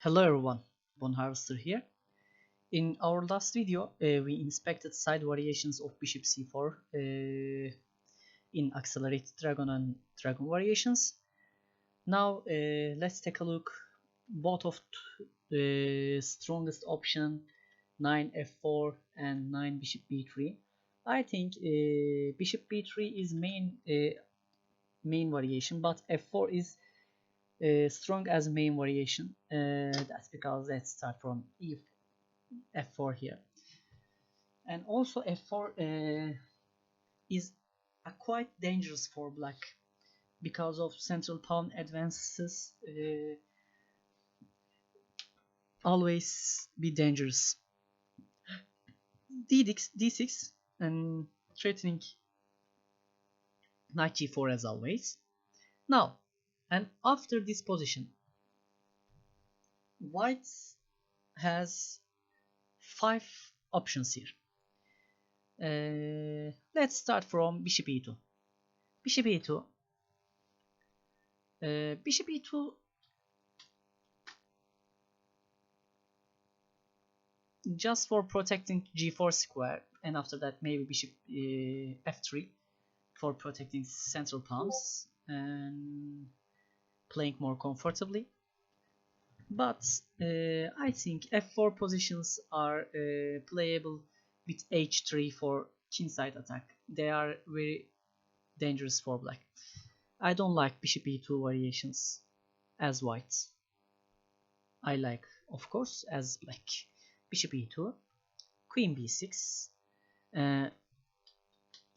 Hello everyone, Bone Harvester here. In our last video, we inspected side variations of bishop c4 in accelerated dragon and dragon variations. Now let's take a look both of the strongest option 9 f4 and 9 bishop b3. I think bishop b3 is main variation, but f4 is strong as main variation. That's because let's start from f4 here, and also f4 is a quite dangerous for black because of central pawn advances. Always be dangerous. d6 and threatening knight g4 as always. Now, and after this position, white has 5 options here. Let's start from bishop e2. Bishop e2. Bishop e2 just for protecting g4 square, and after that maybe bishop f3 for protecting central pawns and playing more comfortably. But I think f4 positions are playable with h3 for kinside attack. They are very dangerous for black. I don't like bishop e2 variations as white. I like, of course, as black. Bishop e2, queen b6,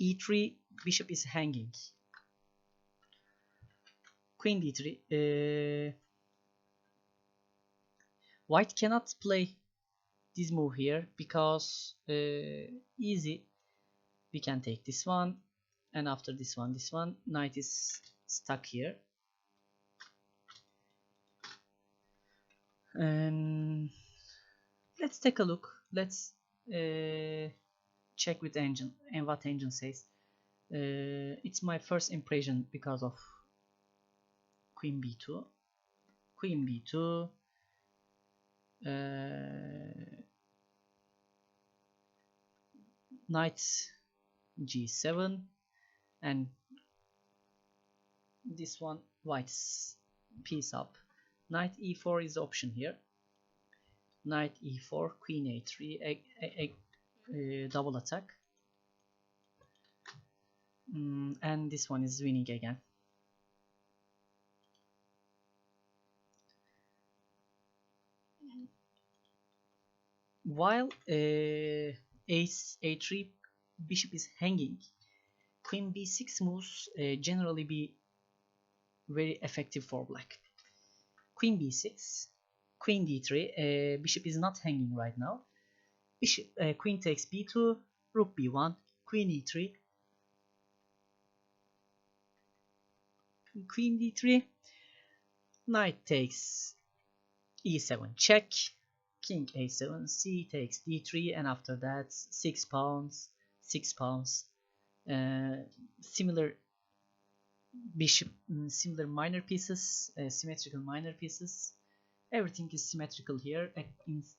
e3, bishop is hanging. Queen d3. White cannot play this move here because easy. We can take this one, and after this one, knight is stuck here. And let's take a look. Let's check with engine and what engine says. It's my first impression because of queen b2, queen b2, knight g7, and this one white's piece up. Knight e4 is the option here. Knight e4, queen a3, double attack, and this one is winning again. While a3 bishop is hanging, queen b6 moves generally be very effective for black. Queen b6, queen d3, bishop is not hanging right now. Bishop, queen takes b2, rook b1, queen e3, queen d3, knight takes e7 check, king a7, c takes d3, and after that 6 pawns, similar bishop, similar minor pieces, symmetrical minor pieces. Everything is symmetrical here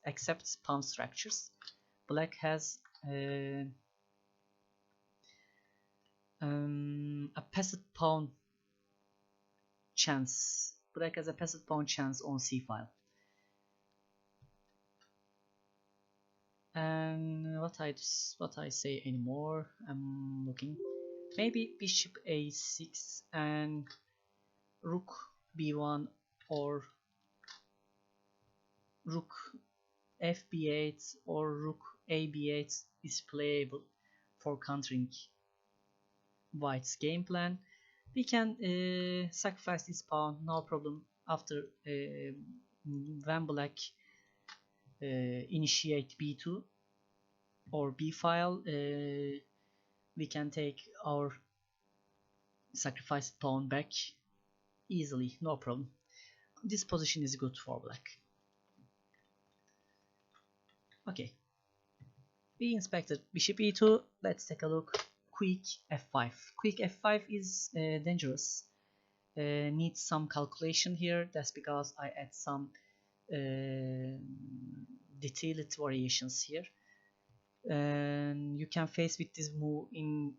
except pawn structures. Black has a passed pawn chance. Black has a passed pawn chance on c file. And what I say anymore? I'm looking. Maybe bishop a6 and rook b1 or rook fb8 or rook ab8 is playable for countering white's game plan. We can sacrifice this pawn, no problem. After when black initiate b2 or b file, we can take our sacrificed pawn back easily, no problem. This position is good for black. Okay, we inspected bishop e2. Let's take a look. Quick f5. Quick f5 is dangerous. Needs some calculation here. That's because I add some detailed variations here, and you can face with this move in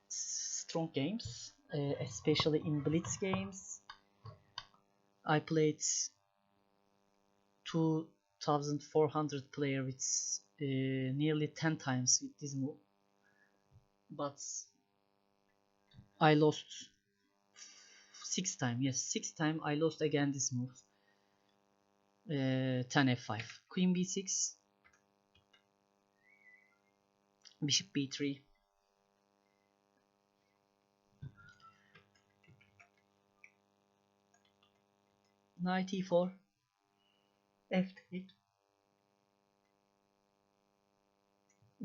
strong games, especially in blitz games. I played 2400 player with nearly 10 times with this move, but I lost 6 times. Yes, 6 times I lost again this move. 10 f5, queen b6, bishop b3, knight e4, f8,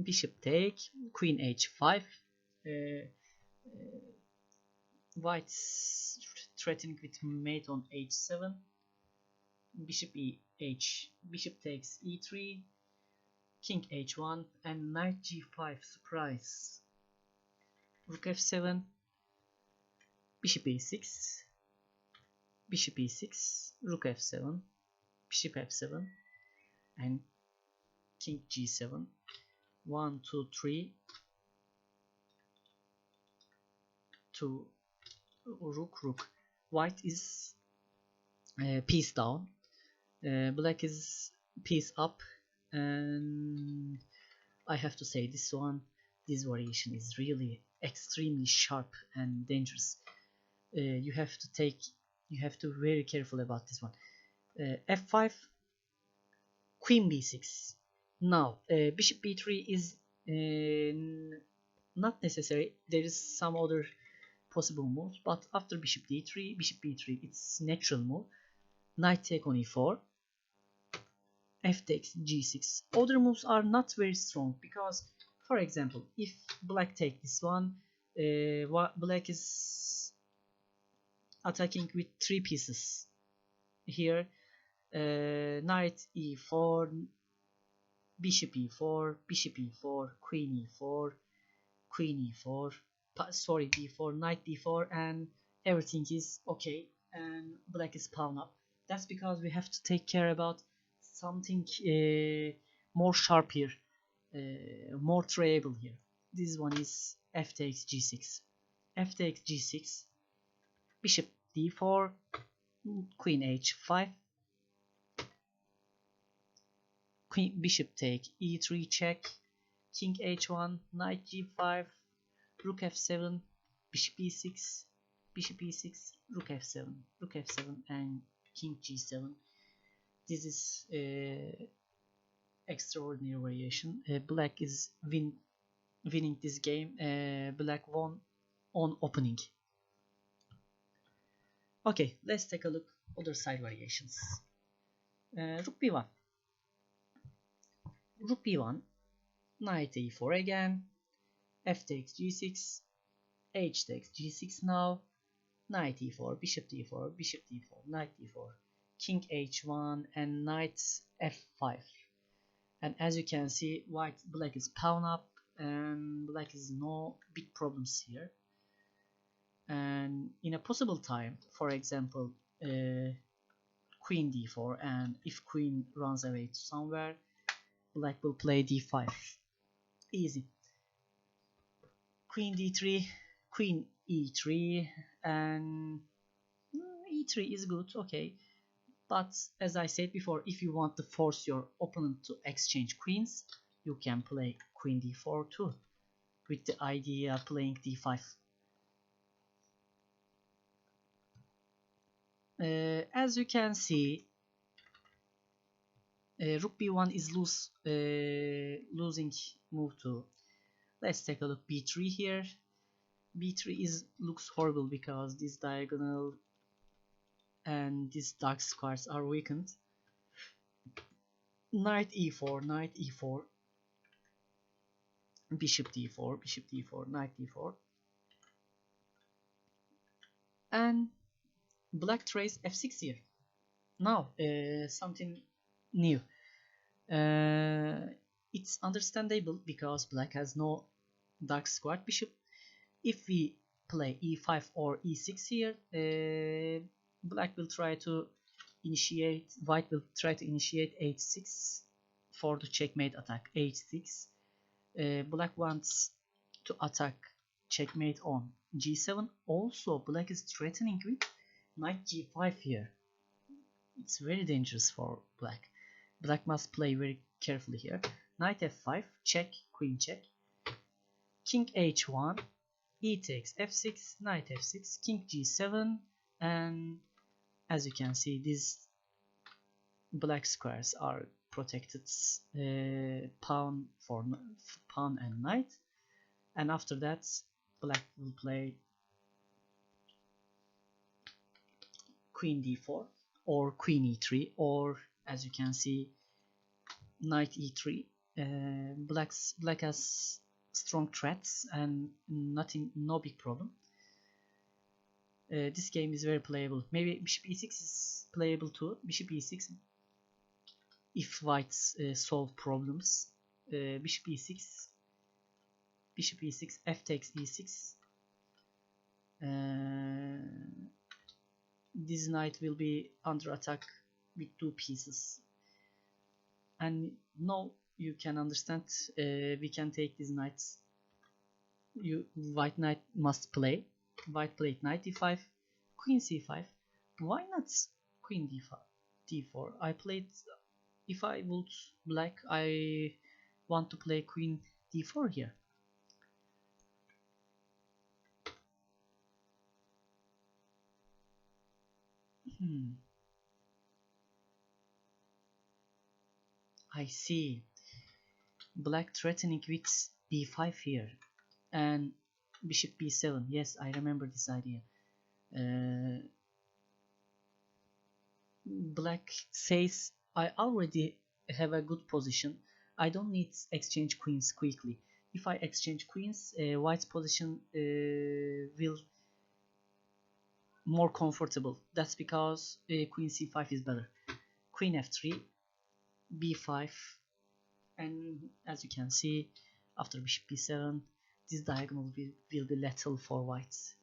bishop take, queen h5, uh, white threatening with mate on h7, bishop bishop takes e3, king h1, and knight g5, surprise, rook f7, bishop e6, bishop e6, rook f7, bishop f7, and king g7. 1 2 3 to rook. White is piece down, black is piece up, and I have to say this variation is really extremely sharp and dangerous. You have to be very careful about this one. f5, queen b6. Now bishop b3 is not necessary. There is some other possible moves, but after bishop d3, bishop b3, it's natural move. Knight take on e4, f takes g6. Other moves are not very strong because, for example, if black take this one, black is attacking with 3 pieces here. Knight e4, bishop e4, bishop e4, queen e4, queen e4, sorry, d4, knight d4, and everything is okay, and black is pawn up. That's because we have to take care about something more sharp here, more tryable here. This one is f takes g6, f takes g6, bishop d4, queen h5, queen bishop take e3 check, king h1, knight g5, rook f7, bishop e6, bishop e6, rook f7, rook f7, and king g7. This is extraordinary variation. Black is winning this game. Black won on opening. Okay, let's take a look other side variations. Rook b1, rook b1, knight e4 again, f takes g6, h takes g6 now, knight e4, bishop d4, bishop d4, knight d4, king h1, and knight f5. And as you can see, black is pawn up, and black is no big problems here. And in a possible time, for example, queen d4, and if queen runs away to somewhere, black will play d5. Easy. Queen d3, queen e3, and e3 is good, okay. But as I said before, if you want to force your opponent to exchange queens, you can play queen d4 too, with the idea playing d5. As you can see, rook b1 is losing move to. Let's take a look b3 here. b3 looks horrible because this diagonal and these dark squares are weakened. Knight e4, knight e4, bishop d4, bishop d4, knight d4, and black trays f6 here. Now something new. It's understandable because black has no dark squared bishop. If we play e5 or e6 here, black will try to initiate. White will try to initiate h6 for the checkmate attack. h6. Black wants to attack checkmate on g7. Also, black is threatening with knight g5 here. It's very dangerous for black. Black must play very carefully here. Knight f5, check, queen check. King h1, e takes f6, knight f6, king g7, and as you can see, these black squares are protected, pawn and knight. And after that, black will play queen d4 or queen e3, or as you can see, knight e3. Black has strong threats and no big problem. This game is very playable. Maybe bishop e6 is playable too. Bishop e6 if whites solve problems. Bishop e6, bishop e6, f takes e6. This knight will be under attack with 2 pieces. And now you can understand, we can take these knights. White knight must play. White played knight d5, queen c5. Why not queen d5, d4? I played, if I would black, I want to play queen d4 here. I see. Black threatening with b5 here and bishop b7. Yes, I remember this idea. Black says I already have a good position. I don't need exchange queens quickly. If I exchange queens, white's position will more comfortable. That's because queen c5 is better. Queen f3, b5, and as you can see, after bishop b7, this diagonal will be lethal for whites.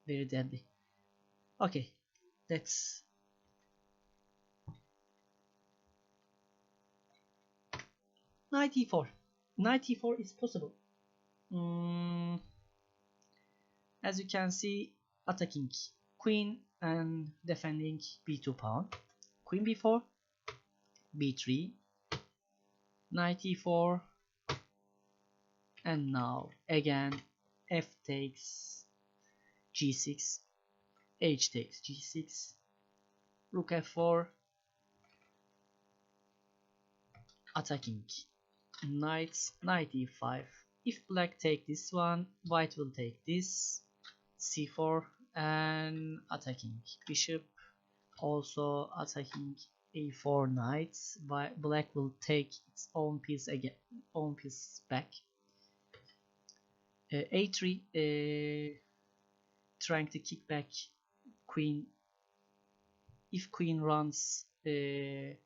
Very deadly. Okay, let's knight e4. Knight e4 is possible. As you can see, attacking queen and defending b2 pawn. Queen b4, b3, knight e4, and now again f takes g6, h takes g6, rook f4, attacking knight e5. If black take this one, white will take this, c4, and attacking bishop, also attacking a4 knight. Black will take its own piece again, own piece back. a3, trying to kick back queen. If queen runs a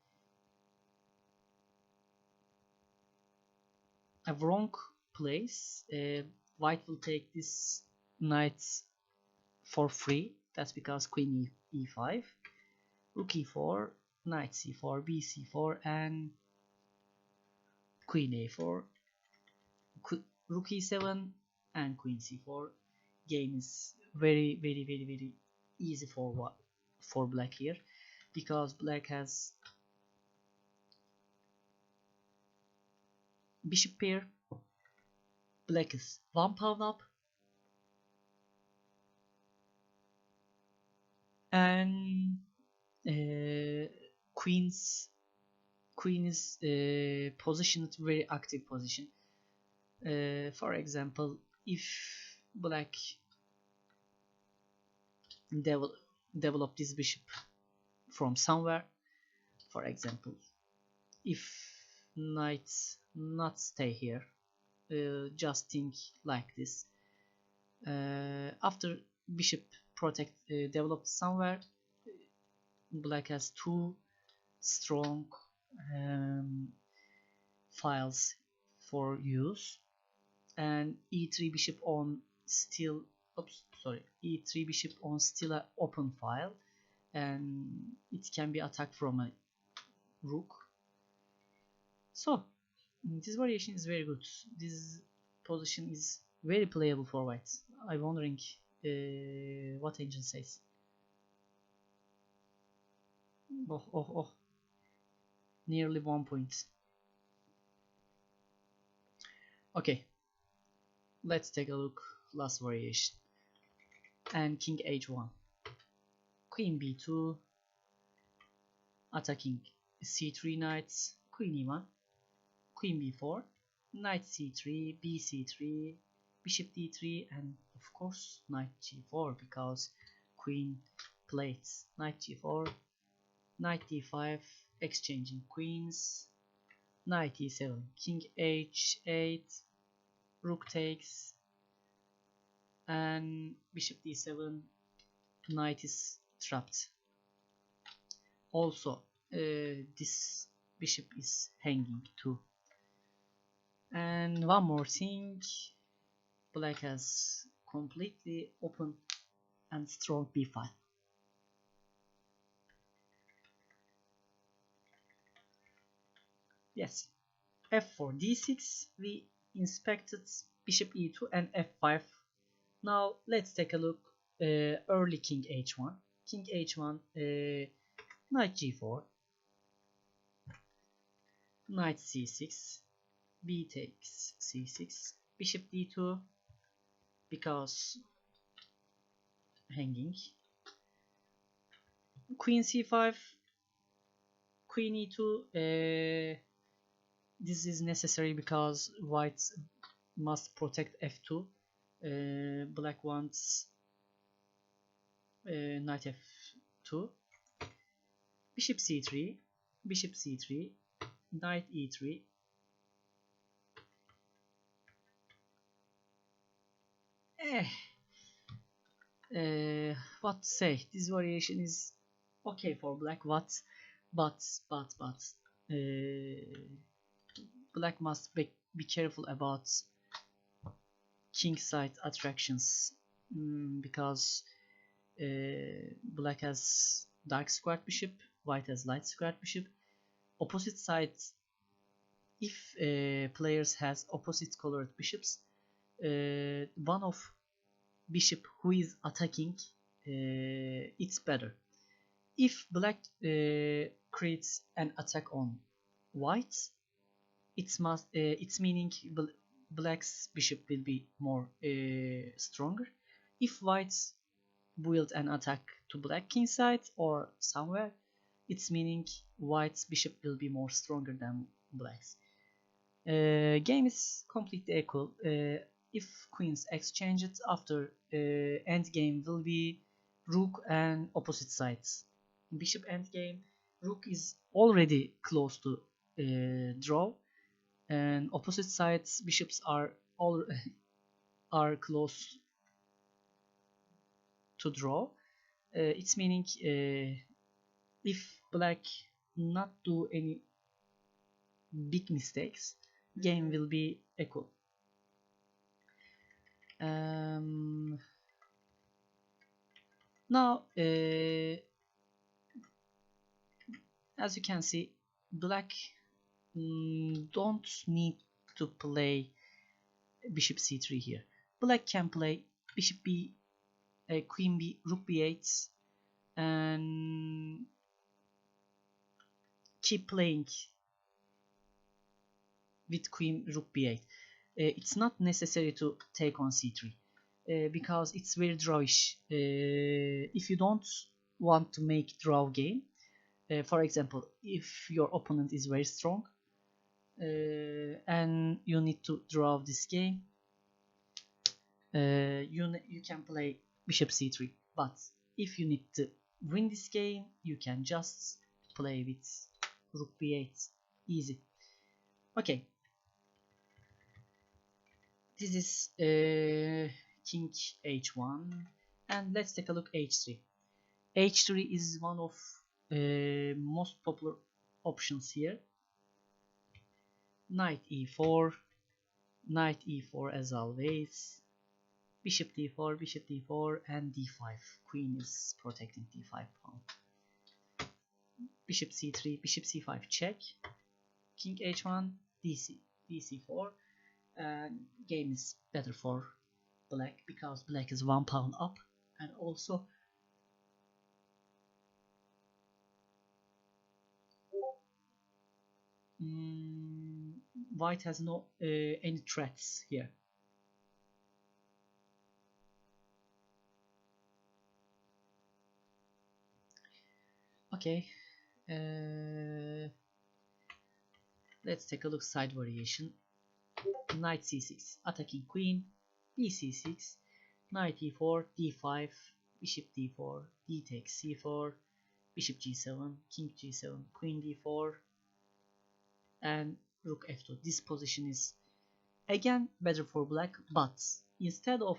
wrong place, white will take this knight for free. That's because queen e5, rook e4, knight c4, bc4, and queen a4, rook e7, and queen c4. Game is very easy for black here, because black has bishop pair. Black is 1 pawn up, and queen is positioned very active position. For example, if black develop this bishop from somewhere, for example, if knight not stay here, just think like this. After bishop developed somewhere, black has 2 strong files for use, and e3 bishop on still, e3 bishop on still an open file, and it can be attacked from a rook. So this variation is very good. This position is very playable for white. I'm wondering what Angel says. Oh, oh, oh. Nearly 1 point. Okay, let's take a look. Last variation. And king h1. Queen b2. Attacking c3 knights. Queen e1. Queen b4. Knight c3. bc3. Bishop d3. And of course knight g4, because queen plates. Knight g4. Knight d5. Exchanging queens. Knight e7. King h8. Rook takes. And bishop d7. Knight is trapped. Also this bishop is hanging too. And one more thing, black has completely open and strong b5. Yes, f4 d6. We inspected bishop e2 and f5. Now let's take a look. Early king h1. King h1. Knight g4. Knight c6. B takes c6. Bishop d2, because hanging. Queen c5. Queen e2. This is necessary because white must protect f2. Black wants knight f2. Bishop c3. Bishop c3. Knight e3. What to say? This variation is okay for black. But black must be careful about king side attractions, because black has dark squared bishop, white has light squared bishop. Opposite sides, if players has opposite colored bishops, one of bishop who is attacking, it's better. If black creates an attack on white, it's meaning black's bishop will be more stronger. If white build an attack to black king side or somewhere, it's meaning white's bishop will be more stronger than black's. Game is completely equal. If queens exchange it, after endgame will be rook and opposite sides. Bishop endgame, rook is already close to draw, and opposite sides bishops are all are close to draw. It's meaning if black not do any big mistakes, game will be equal. Now as you can see, black don't need to play bishop c3 here. Black can play bishop b, queen b, rook b8, and keep playing with queen rook b8. It's not necessary to take on c3 because it's very drawish. If you don't want to make draw game, for example, if your opponent is very strong and you need to draw this game, you can play bishop c3. But if you need to win this game, you can just play with rook b8. Easy. Okay. This is king h1, and let's take a look h3. h3 is one of most popular options here. Knight e4, knight e4 as always. bishop d4, bishop d4, and d5. Queen is protecting d5 pawn. Bishop c3, bishop c5 check, king h1, dc4, and game is better for black because black is 1 pawn up, and also white has no any threats here. Okay, let's take a look side variation. Knight c6, attacking queen, bc6, knight e4, d5, bishop d4, d takes c4, bishop g7, king g7, queen d4, and rook f2. This position is again better for black, but instead of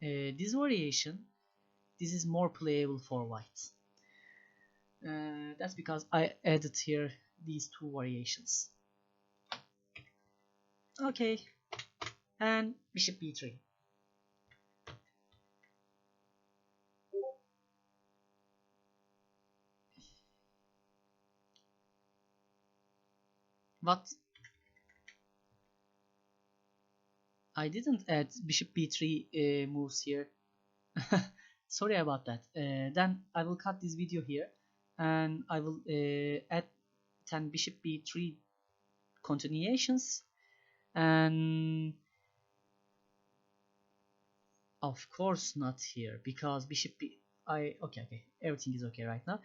this variation, this is more playable for white. That's because I added here these two variations. Okay, and bishop b3. But I didn't add bishop b3 moves here. Sorry about that. Then I will cut this video here, and I will add 10 bishop b3 continuations, and of course not here because bishop b okay, everything is okay right now.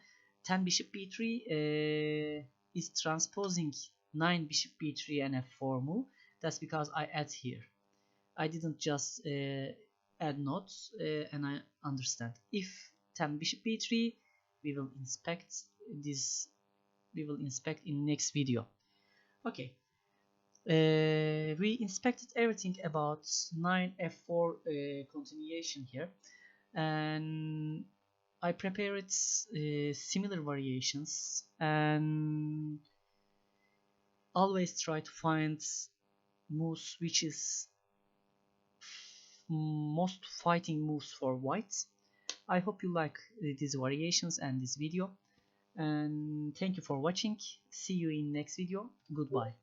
10 bishop b3 is transposing 9 bishop b3 and f4 move. That's because I add here. I didn't just add notes, and I understand. If 10 bishop b3, we will inspect this. We will inspect in next video. Okay, we inspected everything about 9 f4 continuation here, and I prepared similar variations, and always try to find moves which is most fighting moves for whites. I hope you like these variations and this video, and thank you for watching. See you in next video. Goodbye.